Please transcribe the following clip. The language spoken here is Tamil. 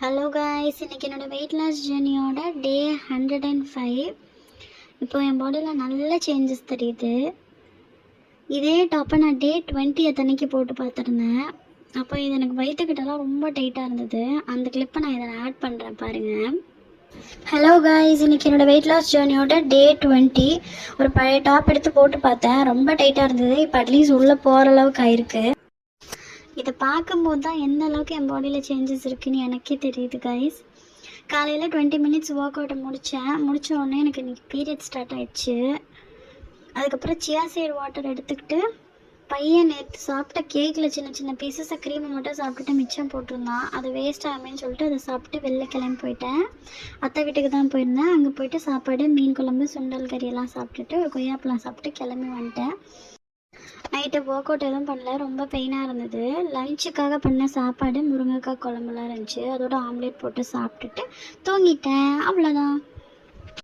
ஹலோ காய்ஸ், இன்றைக்கி என்னோடய வெயிட் லாஸ் ஜேர்னியோட டே 105. இப்போ என் பாடியில் நல்ல சேஞ்சஸ் தெரியுது. இதே டாப்பை நான் டே 20 அன்னைக்கு போட்டு பார்த்துருந்தேன். அப்போ இது எனக்கு வயிற்றுக்கிட்டலாம் ரொம்ப டைட்டாக இருந்தது. அந்த கிளிப்பை நான் இதில் ஆட் பண்ணுறேன் பாருங்கள். ஹலோ காய்ஸ், இன்றைக்கி என்னோடய வெயிட் லாஸ் ஜேர்னியோட டே 20. ஒரு பழைய டாப் எடுத்து போட்டு பார்த்தேன். ரொம்ப டைட்டாக இருந்தது. இப்போ அட்லீஸ்ட் உள்ளே போகிற அளவுக்கு ஆயிருக்கு. இதை பார்க்கும்போது தான் எந்த அளவுக்கு என் பாடியில் சேஞ்சஸ் இருக்குதுன்னு எனக்கே தெரியுது கைஸ். காலையில் 20 மினிட்ஸ் ஒர்க் அவுட்டை முடித்த உடனே எனக்கு இன்றைக்கி பீரியட் ஸ்டார்ட் ஆகிடுச்சு. அதுக்கப்புறம் சியா சீட் வாட்டர் எடுத்துக்கிட்டு பையன் நேற்று சாப்பிட்ட கேக்கில் சின்ன சின்ன பீசஸை க்ரீமை மட்டும் சாப்பிட்டுட்டு மிச்சம் போட்டிருந்தான். அது வேஸ்ட் ஆகுமேன்னு சொல்லிட்டு அதை சாப்பிட்டு வெளில கிளம்பி போயிட்டேன். அத்தை வீட்டுக்கு தான் போயிருந்தேன். அங்கே போயிட்டு சாப்பாடு, மீன் குழம்பு, சுண்டல் கறியெல்லாம் சாப்பிட்டுட்டு ஒரு கொய்யாப்பழம் சாப்பிட்டு கிளம்பி வந்துட்டேன். நைட்டு ஒர்க் அவுட் எதுவும் பண்ணல, ரொம்ப பெயினாக இருந்தது. லஞ்சுக்காக பண்ண சாப்பாடு முருங்கைக்காய் குழம்புலாம் இருந்துச்சு. அதோட ஆம்லேட் போட்டு சாப்பிட்டுட்டு தூங்கிட்டேன். அவ்வளோதான்.